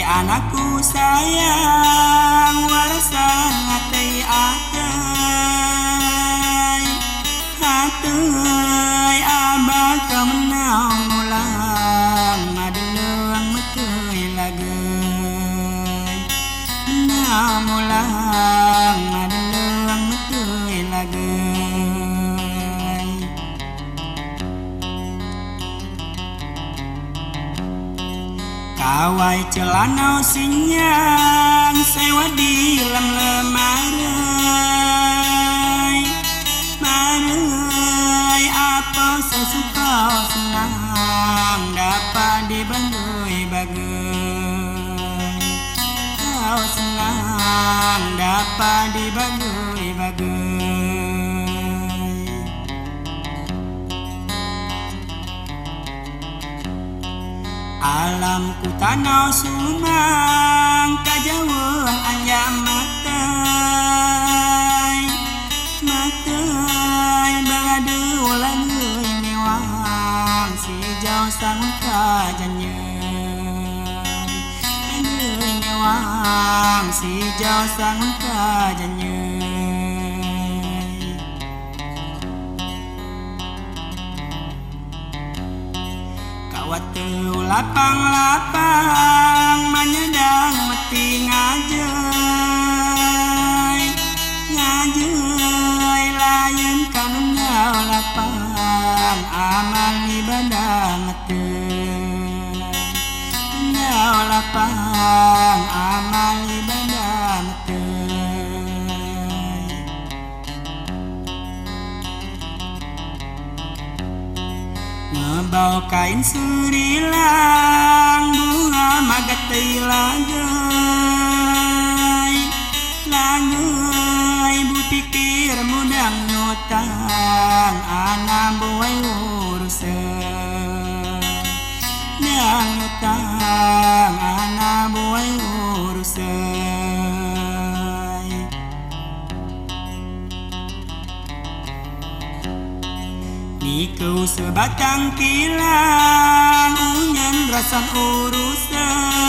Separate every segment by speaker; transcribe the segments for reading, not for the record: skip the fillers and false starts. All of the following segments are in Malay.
Speaker 1: anakku sayang warasan hatai hatai abang kemenau mulang madelang metui lagai menau mulang madelang metui lagai kawai celanau sinyang sewa di dalam lemari marai apa sesuka senang dapat dibandui bagai kau senang dapat dibandui bagai alamku tanau sumang kajauhan ayam matai bagadu langgui mewang si jauh sang kajanya langgui mewang si jauh sang kajanya kawatu lapang-lapang menyedang mati ngajai layan kanungau lapang amal ibadah mati ngau lapang amal ibadah mati ngebau kain surilang bunga magatay lagai pikir mudang nyutang anak buai urusan yang nyutang anak buai urusan niku sebatang kilang unyan rasan urusan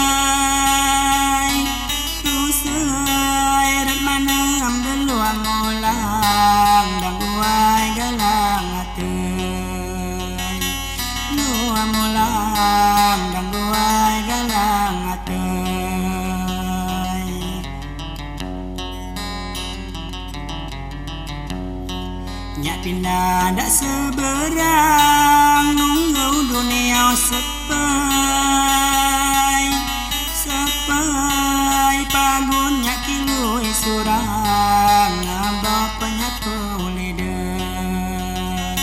Speaker 1: red mana amdeluang ulang dan buai galang atai luang ulang dan buai galang atai nyak pindah dak seberang nunggu dunia sepai pagun nyak kilui surang ngabau penyapu lidah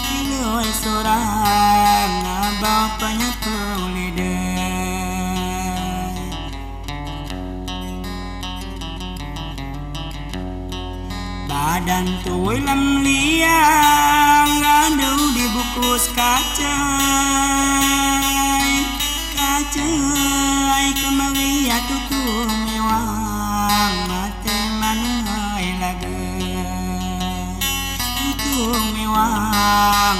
Speaker 1: kilui surang ngabau penyapu lidah badan tuai lam liang ngadu dibungkus kacai kemari atuku mewang mate manai lagai atuku mewang